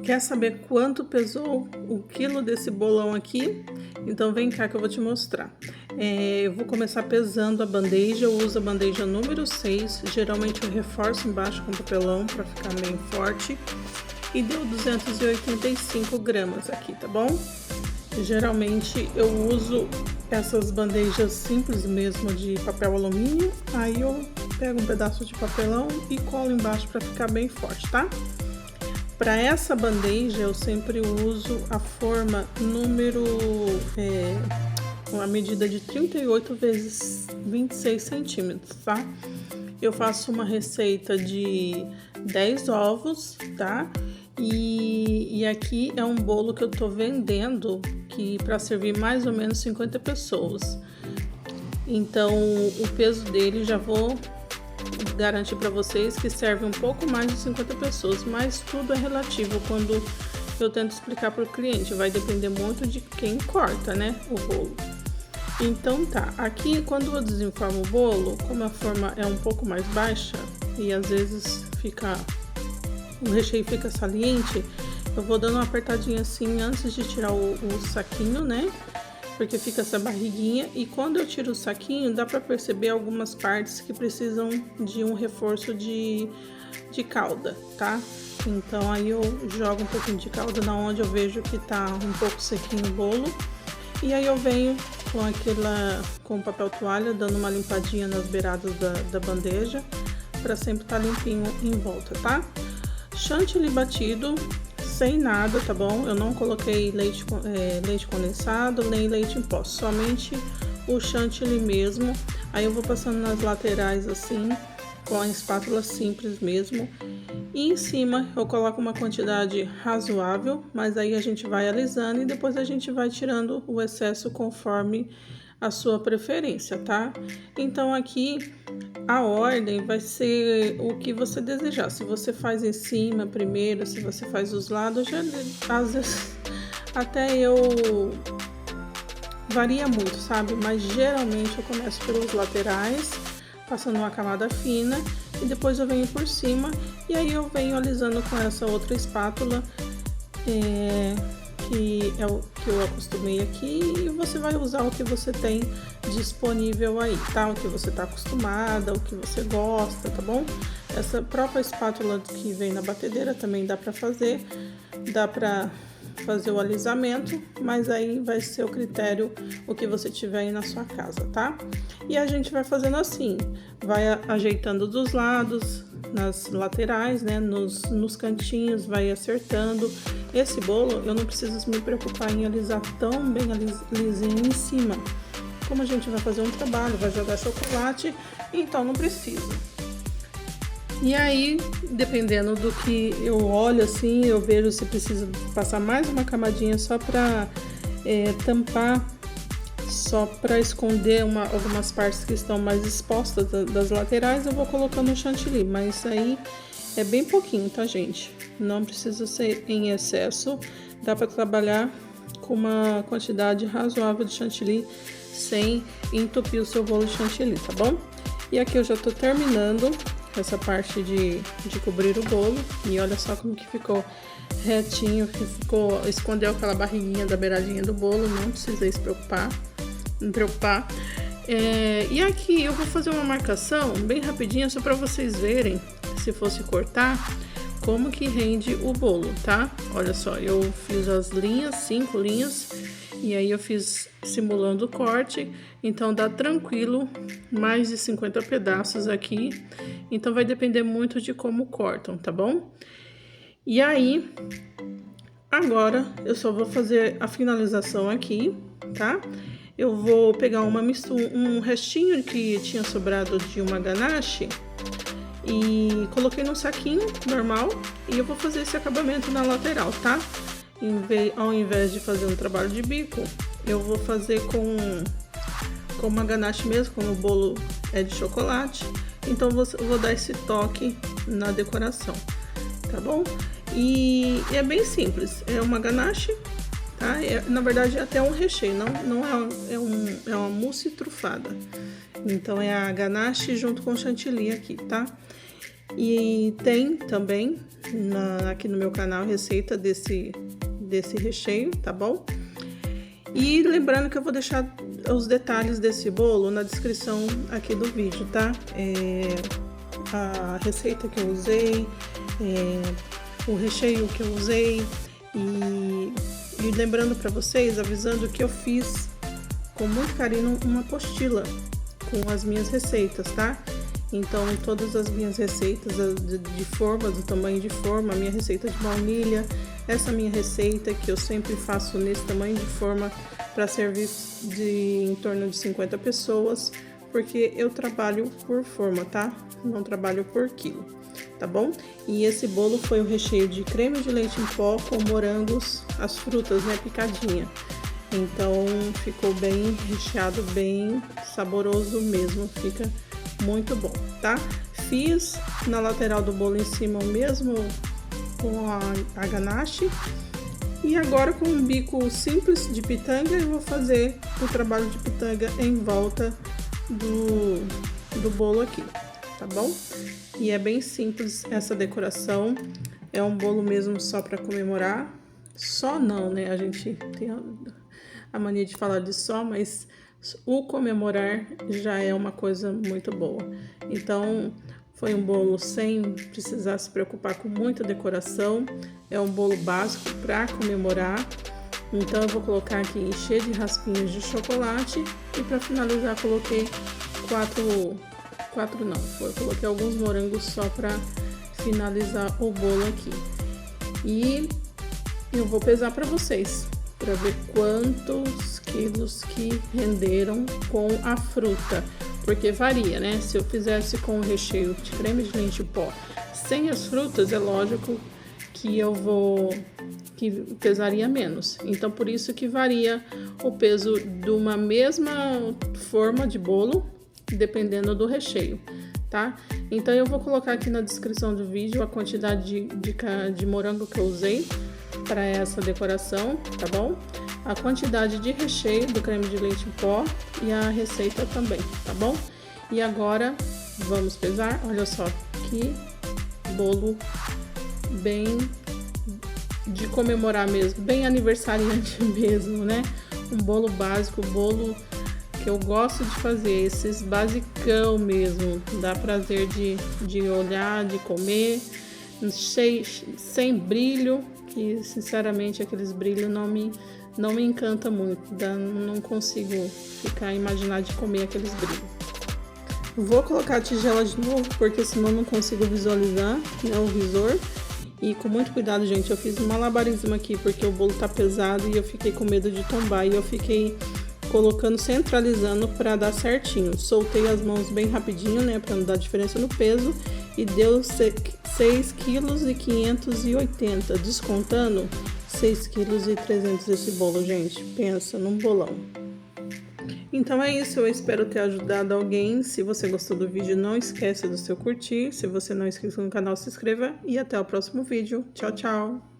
Quer saber quanto pesou o quilo desse bolão aqui? Então vem cá que eu vou te mostrar. Eu vou começar pesando a bandeja. Eu uso a bandeja número 6. Geralmente eu reforço embaixo com papelão para ficar bem forte. E deu 285 gramas aqui, tá bom? Geralmente eu uso essas bandejas simples mesmo de papel alumínio. Aí eu pego um pedaço de papelão e colo embaixo para ficar bem forte, tá? Para essa bandeja eu sempre uso a forma número, com a medida de 38 vezes 26 centímetros, tá? Eu faço uma receita de 10 ovos, tá? E aqui é um bolo que eu tô vendendo que para servir mais ou menos 50 pessoas. Então o peso dele já vou garantir para vocês que serve um pouco mais de 50 pessoas, mas tudo é relativo quando eu tento explicar para o cliente, vai depender muito de quem corta, né, o bolo. Então tá, aqui quando eu desenformo o bolo, como a forma é um pouco mais baixa e às vezes o recheio fica saliente, eu vou dando uma apertadinha assim antes de tirar o saquinho, né? Porque fica essa barriguinha, e quando eu tiro o saquinho dá para perceber algumas partes que precisam de um reforço de calda, tá? Então aí eu jogo um pouquinho de calda na onde eu vejo que tá um pouco sequinho o bolo, e aí eu venho com papel toalha dando uma limpadinha nas beiradas da bandeja para sempre estar limpinho em volta, tá? Chantilly batido sem nada, tá bom? Eu não coloquei leite condensado nem leite em pó, somente o chantilly mesmo. Aí eu vou passando nas laterais assim, com a espátula simples mesmo. E em cima eu coloco uma quantidade razoável, mas aí a gente vai alisando e depois a gente vai tirando o excesso conforme a sua preferência, tá? Então aqui a ordem vai ser o que você desejar. Se você faz em cima primeiro, se você faz os lados, já às vezes até varia muito, sabe? Mas geralmente eu começo pelos laterais, passando uma camada fina, e depois eu venho por cima, e aí eu venho alisando com essa outra espátula, que é o que eu acostumei aqui, e você vai usar o que você tem disponível aí, tá? O que você tá acostumada, o que você gosta, tá bom? Essa própria espátula que vem na batedeira também dá pra fazer o alisamento, mas aí vai ser o critério o que você tiver aí na sua casa, tá? E a gente vai fazendo assim, vai ajeitando dos lados, nas laterais, né, nos cantinhos, vai acertando. Esse bolo eu não preciso me preocupar em alisar tão bem lisinho em cima. Como a gente vai fazer um trabalho, vai jogar chocolate, então não precisa. E aí, dependendo do que eu olho assim, eu vejo se precisa passar mais uma camadinha só para tampar, só para esconder algumas partes que estão mais expostas das laterais, eu vou colocando o chantilly, mas isso aí é bem pouquinho, tá, gente? Não precisa ser em excesso, dá para trabalhar com uma quantidade razoável de chantilly sem entupir o seu bolo de chantilly, tá bom? E aqui eu já tô terminando essa parte de cobrir o bolo, e olha só como que ficou retinho, que escondeu aquela barriguinha da beiradinha do bolo, não precisei me preocupar. E aqui eu vou fazer uma marcação bem rapidinha, só para vocês verem, se fosse cortar, como que rende o bolo, tá? Olha só, eu fiz as linhas, 5 linhas, e aí eu fiz simulando o corte, então dá tranquilo mais de 50 pedaços aqui, então vai depender muito de como cortam, tá bom? E aí, agora eu só vou fazer a finalização aqui, tá? Eu vou pegar um restinho que tinha sobrado de uma ganache e coloquei num saquinho normal, e eu vou fazer esse acabamento na lateral, tá? Ao invés de fazer um trabalho de bico, eu vou fazer com uma ganache mesmo, como o bolo é de chocolate, então eu vou dar esse toque na decoração, tá bom? E é bem simples, é uma ganache, tá? Na verdade é até um recheio, não é uma mousse trufada, então é a ganache junto com chantilly aqui, tá? E tem também aqui no meu canal receita desse recheio, tá bom? E lembrando que eu vou deixar os detalhes desse bolo na descrição aqui do vídeo, tá? A receita que eu usei, o recheio que eu usei e lembrando para vocês, avisando que eu fiz com muito carinho uma apostila com as minhas receitas, tá? Então, todas as minhas receitas de forma, do tamanho de forma, a minha receita de baunilha, essa minha receita que eu sempre faço nesse tamanho de forma para servir em torno de 50 pessoas, porque eu trabalho por forma, tá? Não trabalho por quilo, tá bom? E esse bolo foi o recheio de creme de leite em pó com morangos, as frutas, né, picadinha. Então, ficou bem recheado, bem saboroso mesmo, fica muito bom, tá? Fiz na lateral do bolo em cima o mesmo com a ganache. E agora com um bico simples de pitanga eu vou fazer o trabalho de pitanga em volta do bolo aqui, tá bom? E é bem simples essa decoração, é um bolo mesmo só para comemorar. Só não, né? A gente tem a mania de falar de só, mas o comemorar já é uma coisa muito boa. Então, foi um bolo sem precisar se preocupar com muita decoração. É um bolo básico para comemorar. Então, eu vou colocar aqui encher de raspinhas de chocolate. E para finalizar, coloquei coloquei alguns morangos só para finalizar o bolo aqui. E eu vou pesar para vocês, para ver quantos quilos que renderam com a fruta, porque varia, né? Se eu fizesse com o recheio de creme de leite em pó sem as frutas, é lógico que que pesaria menos. Então, por isso que varia o peso de uma mesma forma de bolo, dependendo do recheio, tá? Então, eu vou colocar aqui na descrição do vídeo a quantidade de morango que eu usei para essa decoração, tá bom? A quantidade de recheio do creme de leite em pó e a receita também, tá bom? E agora vamos pesar. Olha só que bolo bem de comemorar mesmo, bem aniversariante mesmo, né? Um bolo básico, bolo que eu gosto de fazer, esses basicão mesmo, dá prazer de olhar, de comer, sem brilho, que sinceramente aqueles brilhos não me encanta muito, não consigo imaginar de comer aqueles brilhos. Vou colocar a tigela de novo, porque senão não consigo visualizar, né, o visor. E com muito cuidado, gente, eu fiz um malabarismo aqui, porque o bolo tá pesado e eu fiquei com medo de tombar. E eu fiquei colocando, centralizando para dar certinho. Soltei as mãos bem rapidinho, né, para não dar diferença no peso. E deu 6,580 kg, descontando 6,3 kg esse bolo, gente. Pensa num bolão. Então é isso, eu espero ter ajudado alguém. Se você gostou do vídeo, não esquece do seu curtir. Se você não é inscrito no canal, se inscreva. E até o próximo vídeo. Tchau, tchau!